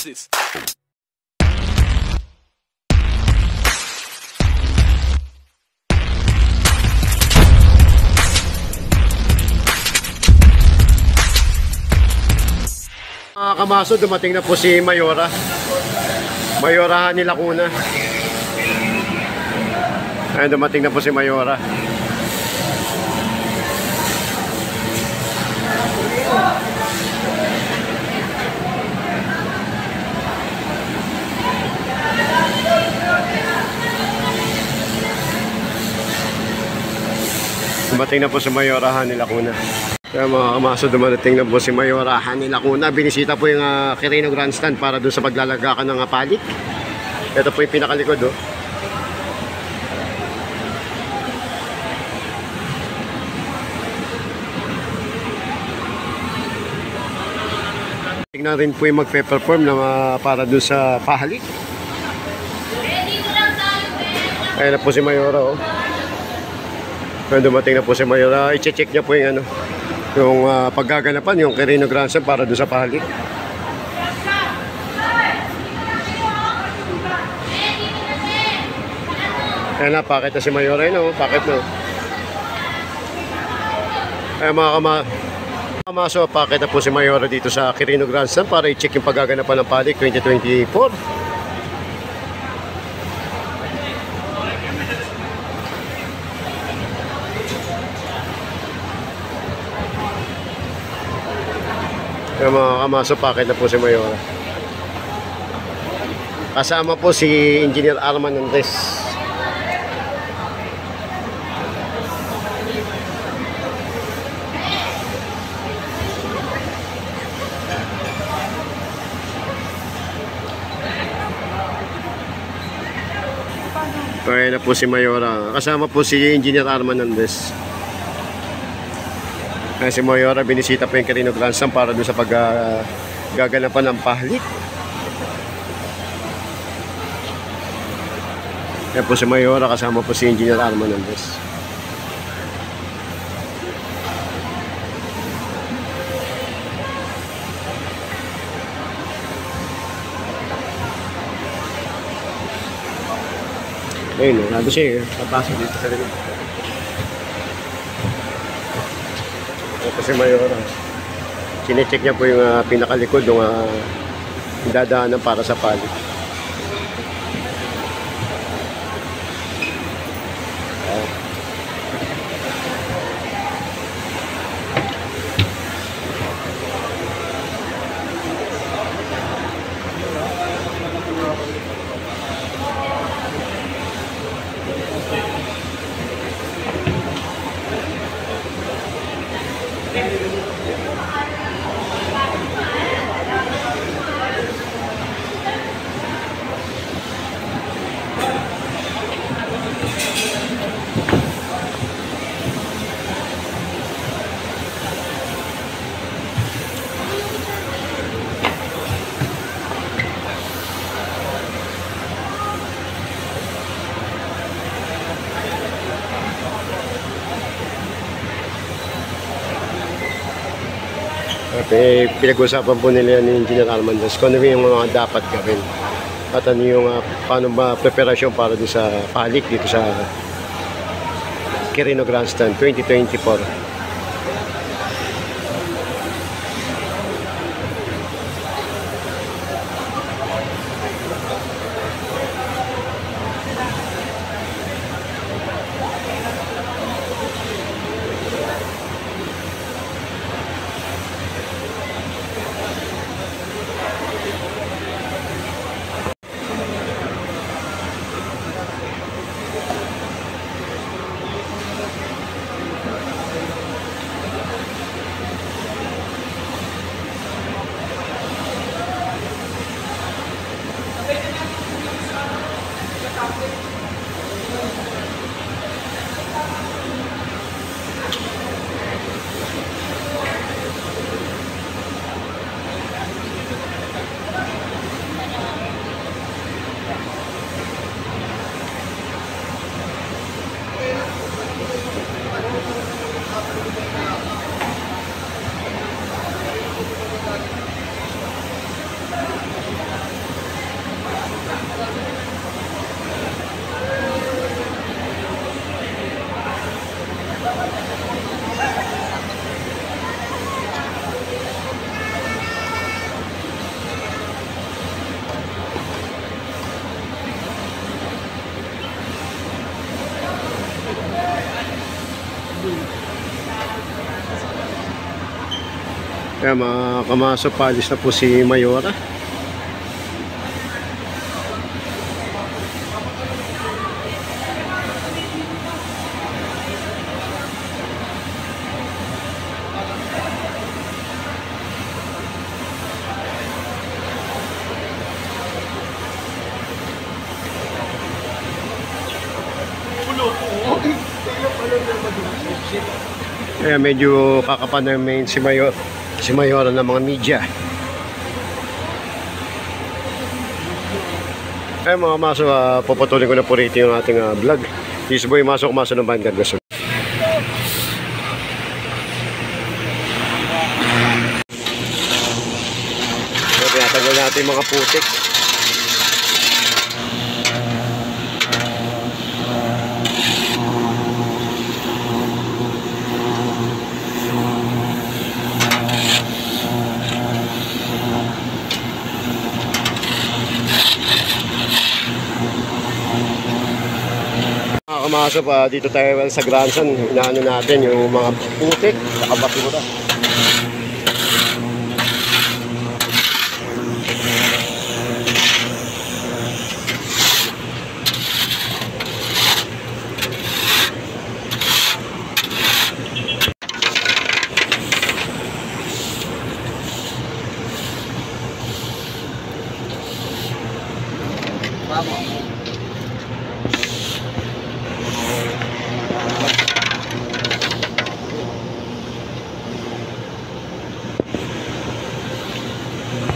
this. Mga kamaso, dumating na po si Mayora. Mayorahan ni Lacuna. Ayun, dumating na po si Mayora. Dumating na po si Mayorahan ni Lacuna. Kaya mga kamaso, dumating na po si Mayorahan ni Lacuna. Binisita po yung Quirino Grandstand para doon sa paglalagakan ng palik. Ito po yung pinakalikod, oh. Tingnan rin po yung magpe-perform na para doon sa pahalik. Ayan na po si Mayora, oh. Kaya dumating na po si Mayora. I-check niya po yung yung paggaganapan, yung Quirino Grandstand para doon sa pahalik. Ayan na, pakit na si Mayora yun, oh. Pakit na. Ayan mga kamaso, pakit na po si Mayora dito sa Quirino Grandstand para i-check yung paggaganapan ng pahalik 2024. Kaya mga kamaso, pakit na po si Mayora. Kasama po si Engineer Arman Andres. Kaya na po si Mayora. Kasama po si Engineer Arman Andres. Kaya si Mayora, binisita po yung Quirino Grandstand para doon sa paggaganapan ng pahalik. Kaya po si Mayora, kasama po si Engineer Arman Andres. Ayun, nado siya, papasok dito sa rin. Ito si Mayora. Sinecheck niya po yung pinakalikod yung dadaanan para sa palik. At pinag-usapan po nila ni Engineer Arman Andres kung ano yung mga dapat gawin at ano yung paano ba preparasyon para doon sa palik dito sa Quirino Grandstand 2024. Kaya mga kamaso, palis na po si Mayora. Kaya medyo kakapanamain si Mayora ng mga media. Kaya mga maso, puputulin ko na po rito yung ating vlog. This boy, maso ng Vanguard Gasol. So, tinatanggal natin yung mga putik. Kamasok pa dito tayo sa Grandstand, inaano natin yung mga putik at basura.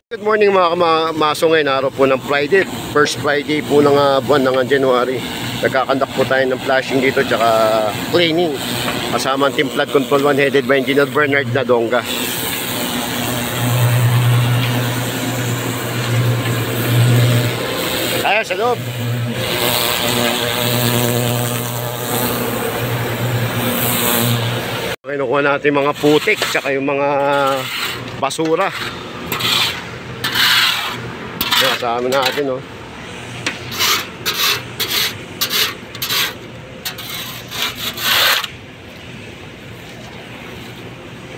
Good morning mga kamaso, ngayon araw po ng Friday, first Friday po ng buwan ng January. Nagkakandak po tayo ng flashing dito tsaka cleaning kasama ang Team Flood Control 1 headed by Engineer Bernard Nadonga. Kaya sa loob. Kinukuha natin mga putik tsaka yung mga basura. Kasama natin, oh.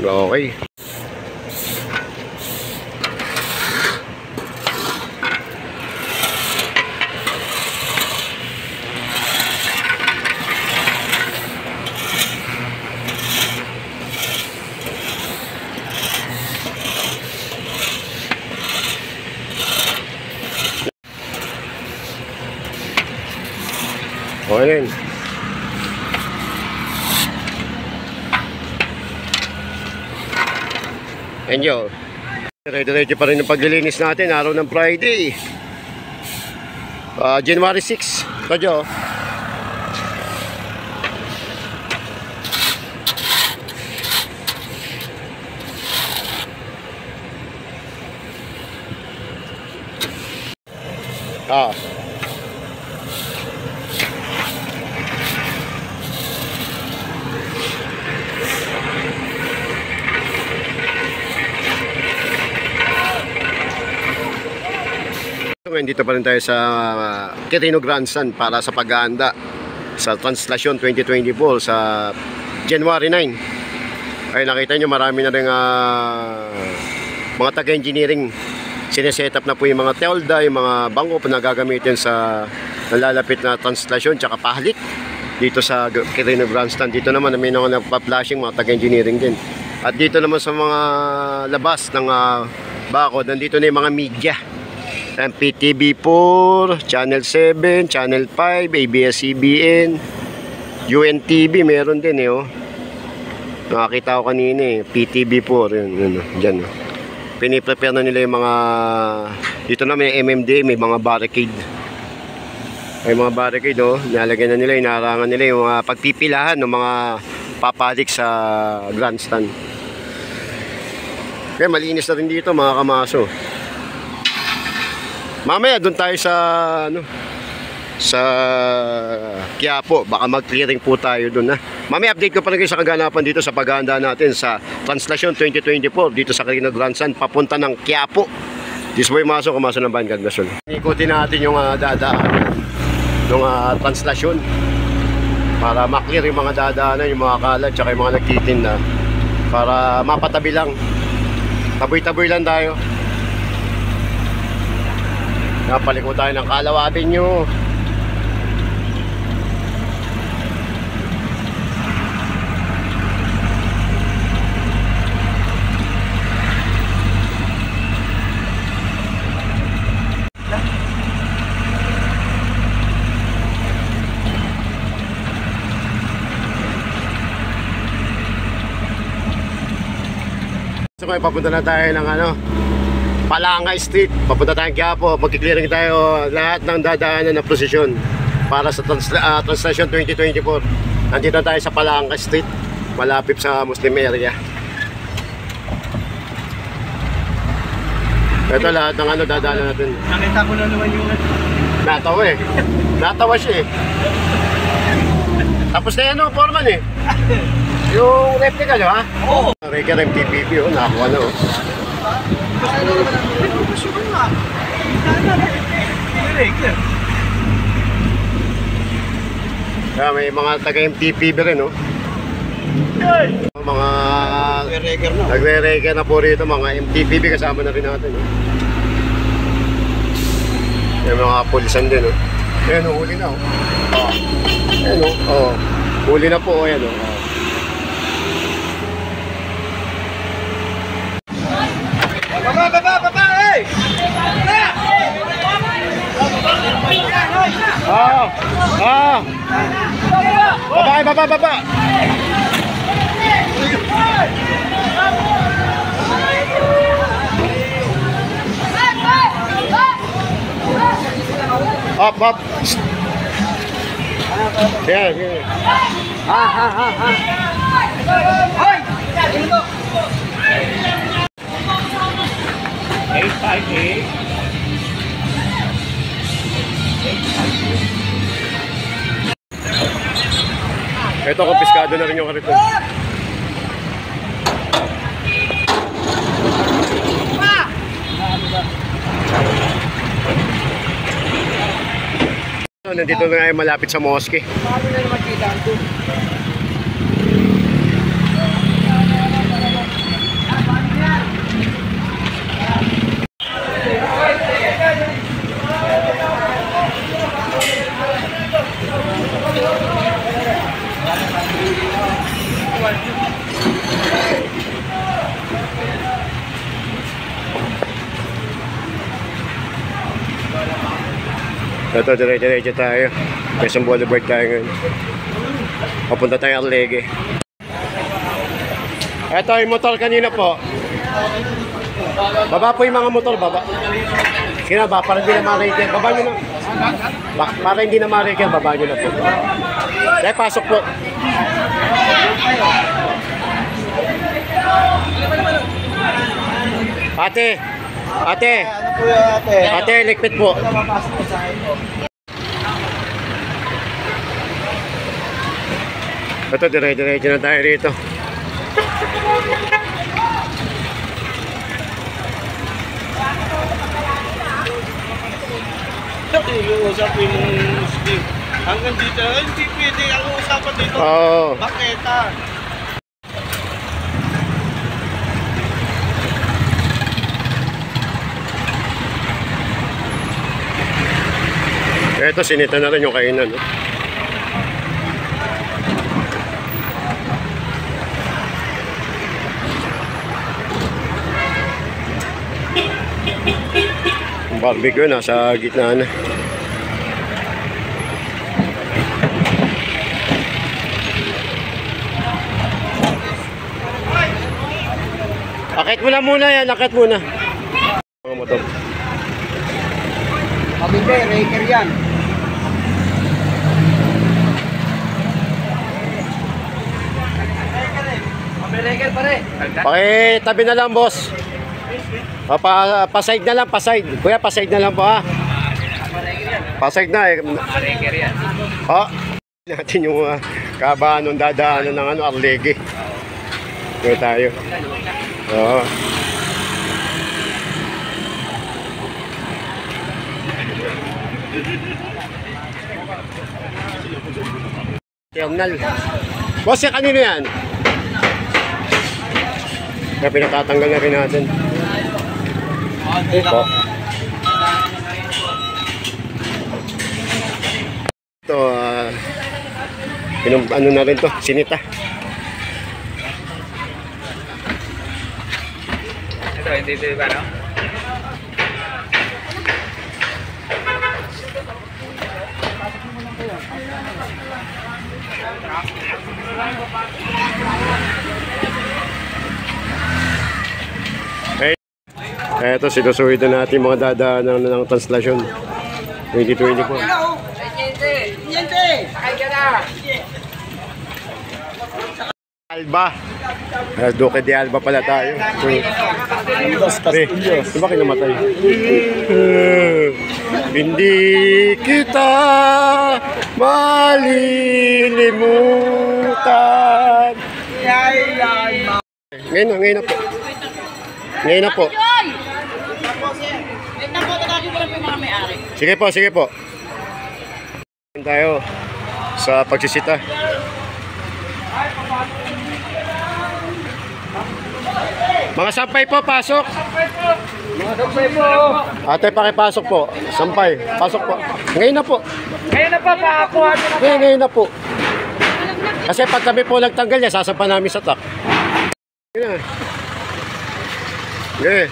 Okay. Okay rin. Enjoy. Diretso pa rin ang paglilinis natin araw ng Friday. January 6. Kadyo. Ngayon dito pa rin tayo sa Quirino Grandstand para sa paghahanda sa Translasyon 2024 sa January 9. Ay nakita nyo marami na rin mga taga-engineering. Sineset up na po yung mga telda, yung mga bangko na gagamitin sa nalalapit na Translasyon tsaka pahalik dito sa Quirino Grandstand. Dito naman may mga nagpa-flashing mga taga-engineering din. At dito naman sa mga labas ng bakod, nandito na yung mga media. PTV4, Channel 7, Channel 5, ABS-CBN, UNTV meron din oh. Nakakita ko kanina PTV4 yun, dyan oh. Piniprepare na nila yung mga dito na may MMD, may mga barricade. May mga barricade oh, nilalagyan na nila, inarangan nila yung mga pagpipilahan ng mga papalik sa grandstand. Kaya malinis na rin dito mga kamaso. Mamaya doon tayo sa sa Quiapo, baka mag-clearing po tayo doon. Mamaya update ko pa rin kayo sa kaganapan dito sa paghahanda natin sa Translasyon 2024 dito sa Quirino Grandstand papunta ng Quiapo. This boy Maso, Kamaso ng Vanguard Gasol. Ikutin natin yung dadaan ng Translasyon. para maklear yung mga dadaanan, yung mga kalat, tsaka yung mga nagtitinda, para mapatabi lang, taboy-taboy lang tayo. Napaliko tayo ng Calao Avenue. So ngayon papunta na tayo ng Palanga Street. Papunta tayong Quiapo. Magkiklearing tayo lahat ng dadaanan ng prosesyon para sa Translation 2024. Nandito tayo sa Palanga Street, malapit sa Muslim area. Ito lahat ng dadaanan natin. Nakita ko na naman yung natawa eh. Natawa siya eh. Tapos na yan Foreman eh. Yung replica nyo ha? Oo. Reker MTPB nakakuha na Kaya may mga taga MTPB rin mga nagre-reker na po rito, mga MTPB kasama na rin natin May mga pulisan din Ayan huli na Ayan huli na po ayan Baba! Hey! Baba! Up! Yan. Hoy! Dito! 858. Ito, kumpiskado na rin yung kariton. Nandito na ngayon malapit sa mosque. Paano na naman kita ito? Ito, dire-diretso tayo. Quezon Boulevard tayo ngayon. Papunta tayo Arlegue. Ito yung motor kanina po. Baba po yung mga motor, baba. Sige na ba, para hindi na ma-raker. Baba nyo na. Para hindi na ma-raker, baba nyo na po. Dahil pasok po. Ate, likpit po. Ito, dire-diretso na tayo rito. Usapin mo hanggang dito, hindi pwede ang usapan dito. Bakit Ito, sinita na rin yung kainan. Yung barbecue nasa gitna na. Akit mo na muna yan, akit muna. Mga motor. Mabinde, raker yan. Raker pare. Tabi na lang, boss. Pa-side na lang, pa-side. Kuya, pa-side na lang po ha. Pa-side na Raker yan. Natin yung kabahan ng dadaanan ng Arlegue. Kaya tayo. Terminal. Boss, kanino yan? Kaya pinatatanggal na rin natin. Ito. Ito, ano na rin to, sinita. Ito, hindi ito ba, no? Ito, sinusuwid na natin mga dadaanan ng translasyon 2024. Alba. Duque de Alba pala tayo. Di ba kinamatay? Hindi kita malilimutan. Ngayon na po. Ngayon na po. Sige po. Tayo sa pagsisita. Mga sampay po, pasok. Ate, pakipasok po. Sampay, pasok po. Ngayon na po. Pakakuha nyo na. Ngayon na po. Kasi pag kami po nagtanggal niya, sasampa namin sa tak. Ngayon na. Okay.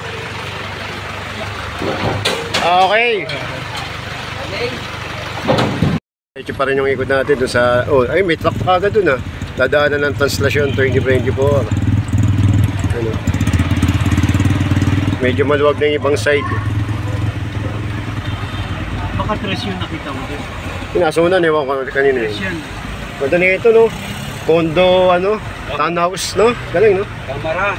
Okay. Ito pa rin yung ikot natin doon sa... Oh, ay, may truck pa agad doon, Dadaanan ng translasyon 2024. Ano? Medyo maluwag na yung ibang side. Baka tres yun nakita mo doon. Pinasunan, ewan ko kanina yun. Ganda na ito, no? Condo, townhouse, no? Galing, no? Kamara.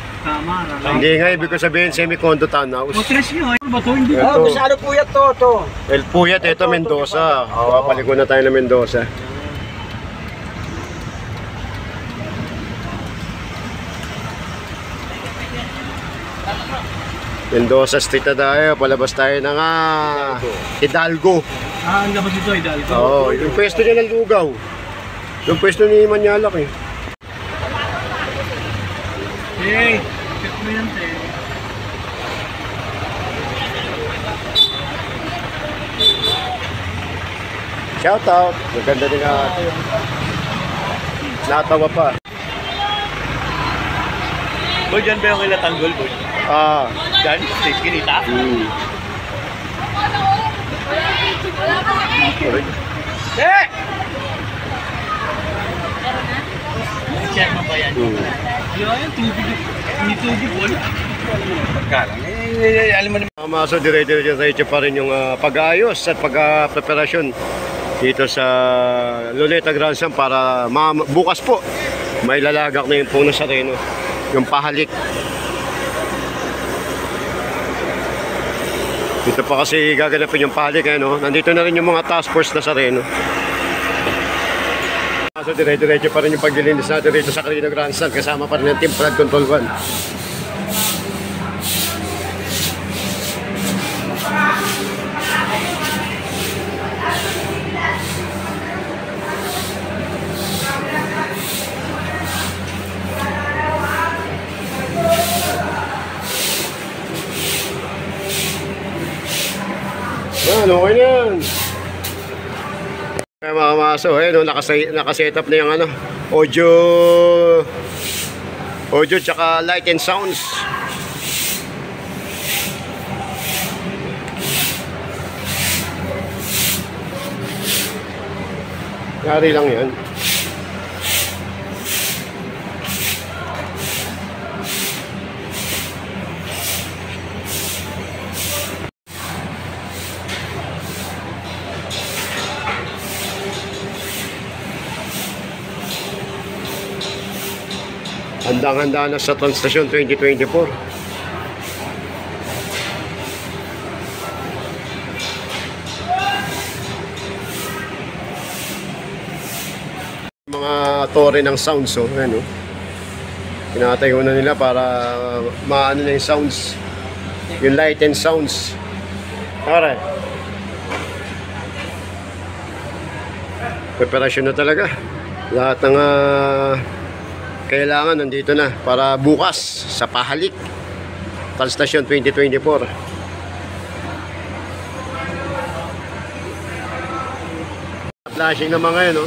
Hindi nga, ibig ko sabihin, semi-condo townhouse. O tres yun, ano ba ito? Hindi. Ito, Ano puyat to? El Puyat, ito Mendoza. Papaliko na tayo ng Mendoza. Mendoza Street na tayo, palabas tayo ng Hidalgo. Ang labas ito, Hidalgo. Oo, yung pwesto niya ng Lugaw. Yung pwesto ni Manyalak Hey, check mo yan, te. Shout out, maganda din ate. Natawa pa. Boy, dyan ba yung ilatanggol, boy? Dyan? State kinita? Check mo ba yan? Yan, tubig, boy. Pagkalang. Alam mo naman. Mga maso, dire-diretso pa rin yung pag-aayos at pag-preparasyon dito sa Luneta Grandstand para bukas po may lalagak na yung puno sa reno, yung pahalik. Dito pa kasi gaganapin yung pahalik, nandito na rin yung mga task force na sa reno. So dire-diretso pa rin yung paglilinis natin dito sa Carino Grandstand, kasama pa rin ng Team Flood Control 1. Okay na yan. Kaya mga maso, nakaset up na yung audio tsaka light and sounds. Yari lang yan. Handang-handa na sa Translasyon 2024. Mga tore ng sounds, pinatayo na nila para maano na yung sounds, yung light and sounds. Alright. Preparasyon na talaga. Lahat ng kailangan nandito na para bukas sa Pahalik Talstation 2024. Flashing naman ngayon, no?